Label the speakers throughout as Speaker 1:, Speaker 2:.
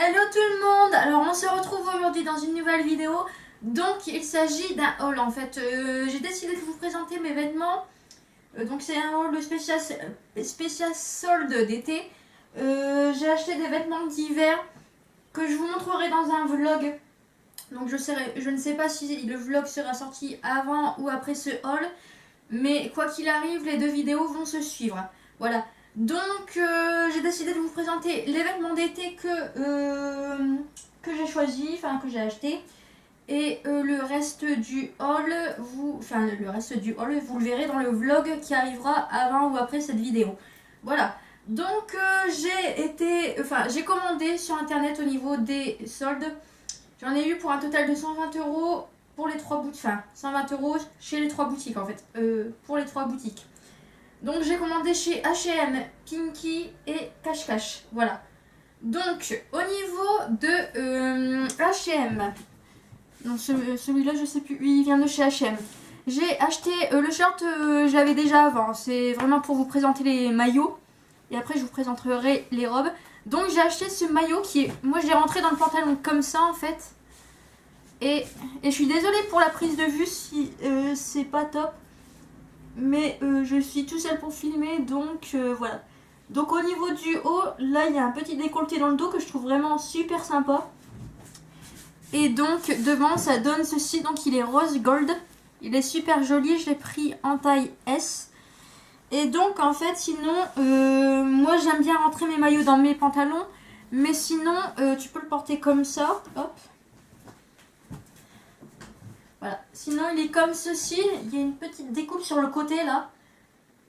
Speaker 1: Hello tout le monde. Alors on se retrouve aujourd'hui dans une nouvelle vidéo. Donc il s'agit d'un haul en fait. J'ai décidé de vous présenter mes vêtements. Donc c'est un haul spécial solde d'été. J'ai acheté des vêtements d'hiver que je vous montrerai dans un vlog. Donc je ne sais pas si le vlog sera sorti avant ou après ce haul. Mais quoi qu'il arrive, les deux vidéos vont se suivre. Voilà. Donc j'ai décidé de vous présenter les vêtements d'été que j'ai choisi, enfin que j'ai acheté. Et le reste du haul, vous le verrez dans le vlog qui arrivera avant ou après cette vidéo. Voilà. Donc j'ai commandé sur internet au niveau des soldes. J'en ai eu pour un total de 120 € pour les 3 boutiques. Enfin, 120 € chez les 3 boutiques en fait. Pour les 3 boutiques. Donc j'ai commandé chez H&M, Pinky et Cash Cash. Voilà. Donc au niveau de H&M, non celui-là je sais plus, il vient de chez H&M. J'ai acheté le short, je l'avais déjà avant. C'est vraiment pour vous présenter les maillots. Et après je vous présenterai les robes. Donc j'ai acheté ce maillot qui est... Moi je l'ai rentré dans le pantalon comme ça en fait. Et je suis désolée pour la prise de vue si c'est pas top. Mais je suis tout seul pour filmer, donc voilà. Donc au niveau du haut, là il y a un petit décolleté dans le dos que je trouve vraiment super sympa. Et donc devant ça donne ceci, donc il est rose gold. Il est super joli, je l'ai pris en taille S. Et donc en fait sinon, moi j'aime bien rentrer mes maillots dans mes pantalons. Mais sinon tu peux le porter comme ça, hop. Voilà, sinon il est comme ceci, il y a une petite découpe sur le côté là.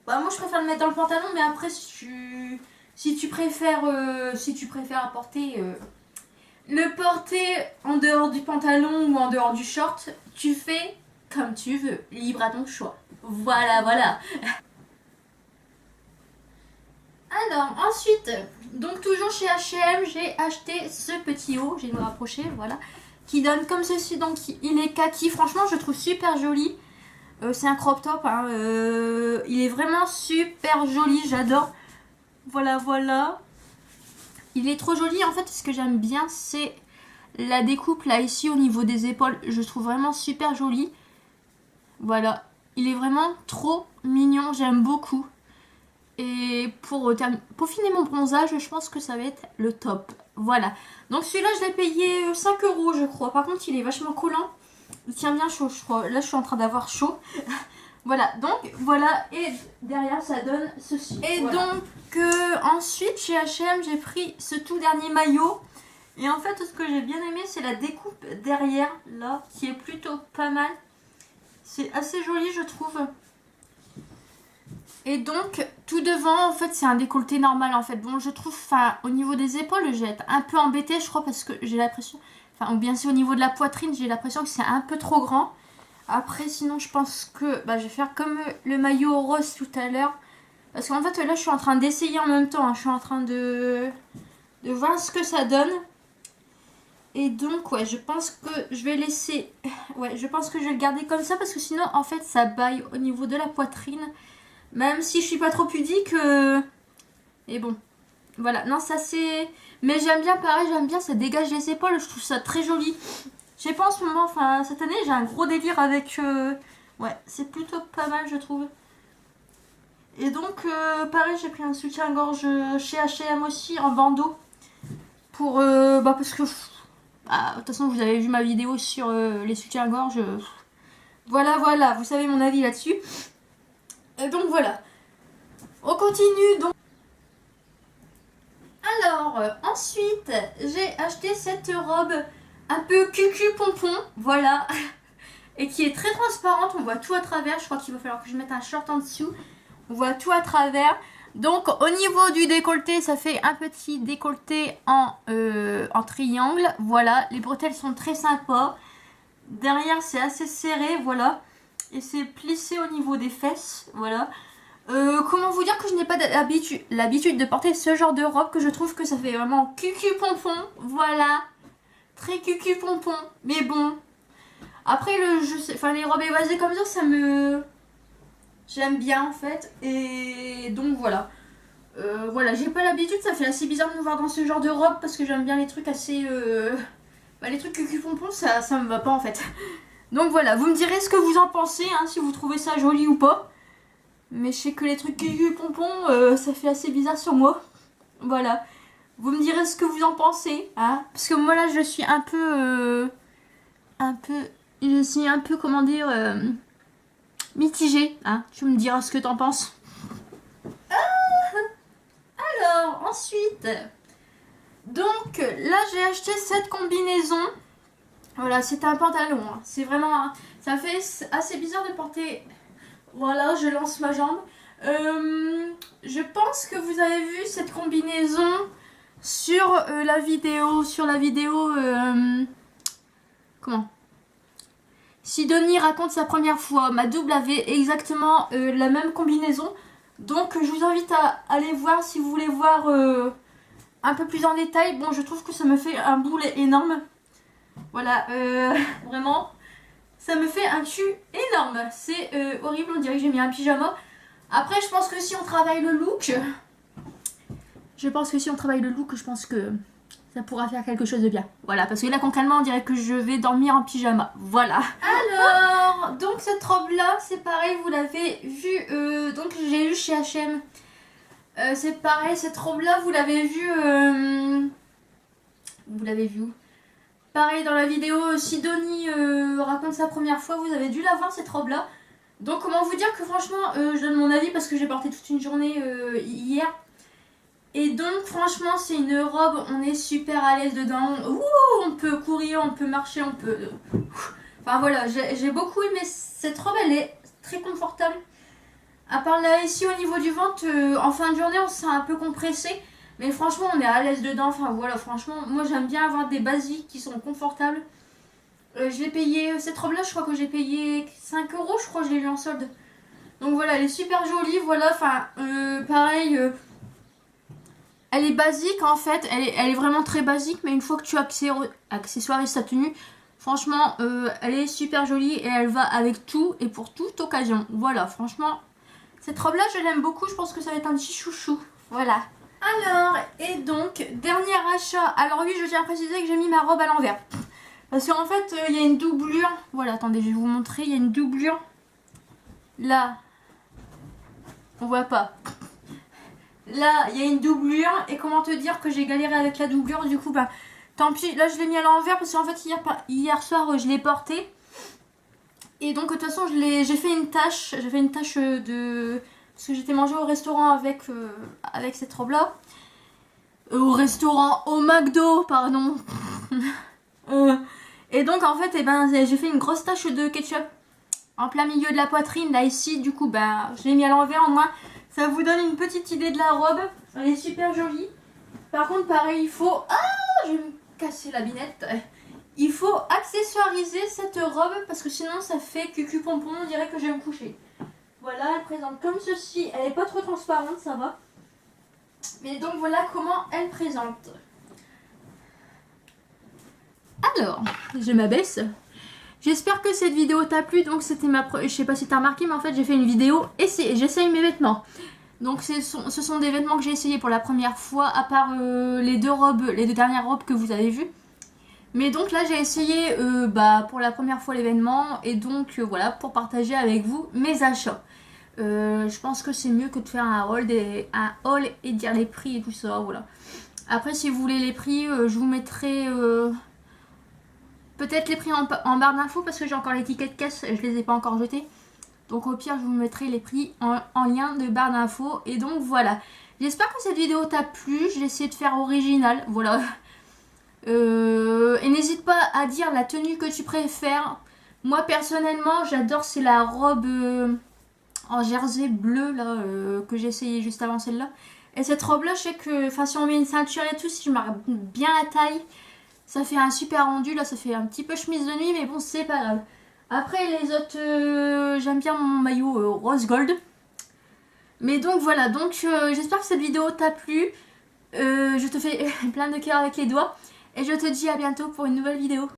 Speaker 1: Bah moi je préfère le mettre dans le pantalon, mais après si tu préfères apporter le porter en dehors du pantalon ou en dehors du short, tu fais comme tu veux, libre à ton choix. Voilà, voilà. Alors ensuite, donc toujours chez H&M, j'ai acheté ce petit haut, je vais me rapprocher, voilà. Qui donne comme ceci, donc il est kaki, franchement je le trouve super joli. C'est un crop top, hein. Il est vraiment super joli, j'adore. Voilà, voilà. Il est trop joli en fait, ce que j'aime bien c'est la découpe là ici au niveau des épaules, je trouve vraiment super joli. Voilà, il est vraiment trop mignon, j'aime beaucoup. Et pour peaufiner mon bronzage, je pense que ça va être le top. Voilà. Donc celui-là, je l'ai payé 5 € je crois. Par contre, il est vachement collant. Il tient bien chaud, je crois. Là, je suis en train d'avoir chaud. Voilà. Donc, voilà. Et derrière, ça donne ceci. Et voilà. Donc, ensuite, chez H&M, j'ai pris ce tout dernier maillot. Et en fait, ce que j'ai bien aimé, c'est la découpe derrière, là, qui est plutôt pas mal. C'est assez joli, je trouve. Et donc, tout devant, en fait, c'est un décolleté normal, en fait. Bon, je trouve, enfin, au niveau des épaules, je vais être un peu embêtée, je crois, parce que j'ai l'impression... Enfin, ou bien c'est au niveau de la poitrine, j'ai l'impression que c'est un peu trop grand. Après, sinon, je pense que je vais faire comme le maillot rose tout à l'heure. Parce qu'en fait, là, je suis en train d'essayer en même temps. Hein. Je suis en train de voir ce que ça donne. Et donc, ouais, je pense que je vais laisser... Ouais, je pense que je vais le garder comme ça, parce que sinon, en fait, ça baille au niveau de la poitrine. Même si je suis pas trop pudique. Et bon. Voilà. Non, ça c'est... Mais j'aime bien, pareil, j'aime bien, ça dégage les épaules. Je trouve ça très joli. Je sais pas en ce moment, enfin, cette année, j'ai un gros délire avec... Ouais, c'est plutôt pas mal, je trouve. Et donc, pareil, j'ai pris un soutien-gorge chez H&M aussi, en bandeau. Pour... parce que... de toute façon, vous avez vu ma vidéo sur les soutiens-gorge. Voilà, voilà, vous savez mon avis là-dessus. Et donc voilà, on continue donc. Alors ensuite j'ai acheté cette robe un peu cucu pompon, voilà, et qui est très transparente, on voit tout à travers. Je crois qu'il va falloir que je mette un short en dessous, on voit tout à travers. Donc au niveau du décolleté, ça fait un petit décolleté en triangle, voilà, les bretelles sont très sympas. Derrière c'est assez serré, voilà, et c'est plissé au niveau des fesses, voilà. Comment vous dire que je n'ai pas l'habitude de porter ce genre de robe, que je trouve que ça fait vraiment cucu pompon, voilà, très cucu pompon, mais bon, après les robes évasées comme ça me... J'aime bien en fait, et donc voilà. Voilà, j'ai pas l'habitude, ça fait assez bizarre de me voir dans ce genre de robe parce que j'aime bien les trucs assez... Bah, les trucs cul-pompon, ça me va pas en fait. Donc voilà, vous me direz ce que vous en pensez, hein, si vous trouvez ça joli ou pas. Mais je sais que les trucs cul-pompon, ça fait assez bizarre sur moi. Voilà. Vous me direz ce que vous en pensez, hein. Parce que moi là, je suis un peu... Je suis un peu, comment dire... mitigée, hein. Tu me diras ce que t'en penses. Alors, ensuite... Donc là, j'ai acheté cette combinaison. Voilà, c'est un pantalon, hein. C'est vraiment... Ça fait assez bizarre de porter... Voilà, je lance ma jambe. Je pense que vous avez vu cette combinaison sur la vidéo... Comment? Sidonie raconte sa première fois. Ma double avait exactement la même combinaison. Donc je vous invite à aller voir si vous voulez voir un peu plus en détail. Bon, je trouve que ça me fait un boulet énorme. Voilà, vraiment. Ça me fait un cul énorme. C'est horrible, on dirait que j'ai mis un pyjama. Après, je pense que si on travaille le look... Je pense que ça pourra faire quelque chose de bien. Voilà, parce que là concrètement on dirait que je vais dormir en pyjama. Voilà. Alors, donc cette robe là, c'est pareil, vous l'avez vu, donc j'ai eu chez H&M. C'est pareil, cette robe là, vous l'avez vue... Vous l'avez vue où? Pareil, dans la vidéo Sidonie raconte sa première fois, vous avez dû la voir cette robe là. Donc comment vous dire que franchement, je donne mon avis parce que j'ai porté toute une journée hier. Et donc franchement c'est une robe, on est super à l'aise dedans. Ouh, on peut courir, on peut marcher, on peut... Enfin voilà, j'ai beaucoup aimé cette robe, elle est très confortable. À part là ici au niveau du ventre, en fin de journée on se sent un peu compressé. Mais franchement on est à l'aise dedans, enfin voilà, franchement moi j'aime bien avoir des basiques qui sont confortables. Je l'ai payé, cette robe là je crois que j'ai payé 5 €, je crois que je l'ai eu en solde. Donc voilà, elle est super jolie, voilà, enfin pareil... Elle est basique en fait, elle est vraiment très basique, mais une fois que tu accessoirises sa tenue, franchement, elle est super jolie et elle va avec tout et pour toute occasion. Voilà, franchement, cette robe-là, je l'aime beaucoup, je pense que ça va être un petit chouchou. Voilà. Alors, et donc, dernier achat. Alors oui, je tiens à préciser que j'ai mis ma robe à l'envers. Parce qu'en fait, il y a une doublure. Voilà, attendez, je vais vous montrer, il y a une doublure. Là, on voit pas. Là, il y a une doublure et comment te dire que j'ai galéré avec la doublure. Du coup, bah, tant pis. Là, je l'ai mis à l'envers parce qu'en fait, hier soir, je l'ai porté. Et donc, de toute façon, j'ai fait une tâche. J'ai fait une tâche de... Parce que j'étais mangé au restaurant avec cette robe-là. Au restaurant, au McDo, pardon. Et donc, en fait, eh ben, j'ai fait une grosse tache de ketchup en plein milieu de la poitrine. Là, ici, du coup, bah, je l'ai mis à l'envers au moins. Ça vous donne une petite idée de la robe. Elle est super jolie. Par contre, pareil, il faut... Ah, je vais me casser la binette. Il faut accessoiriser cette robe parce que sinon ça fait cucu-pompon. On dirait que je vais me coucher. Voilà, elle présente comme ceci. Elle n'est pas trop transparente, ça va. Mais donc voilà comment elle présente. Alors, je m'abaisse. J'espère que cette vidéo t'a plu. Donc c'était je sais pas si t'as remarqué, mais en fait j'ai fait une vidéo et j'essaye mes vêtements. Donc ce sont des vêtements que j'ai essayé pour la première fois, à part les deux dernières robes que vous avez vues. Mais donc là j'ai essayé pour la première fois l'événement et donc voilà, pour partager avec vous mes achats. Je pense que c'est mieux que de faire un haul et dire les prix et tout ça, voilà. Après si vous voulez les prix, je vous mettrai... peut-être les prix en barre d'infos parce que j'ai encore les tickets de caisse, je les ai pas encore jetés. Donc au pire je vous mettrai les prix en lien de barre d'infos. Et donc voilà. J'espère que cette vidéo t'a plu. J'ai essayé de faire original. Voilà. Et n'hésite pas à dire la tenue que tu préfères. Moi personnellement j'adore, c'est la robe en jersey bleu là que j'ai essayé juste avant celle-là. Et cette robe là je sais que si on met une ceinture et tout, si je marque bien la taille, ça fait un super rendu. Là ça fait un petit peu chemise de nuit, mais bon c'est pas grave. Après les autres, j'aime bien mon maillot rose gold. Mais donc voilà, donc j'espère que cette vidéo t'a plu. Je te fais plein de cœur avec les doigts. Et je te dis à bientôt pour une nouvelle vidéo.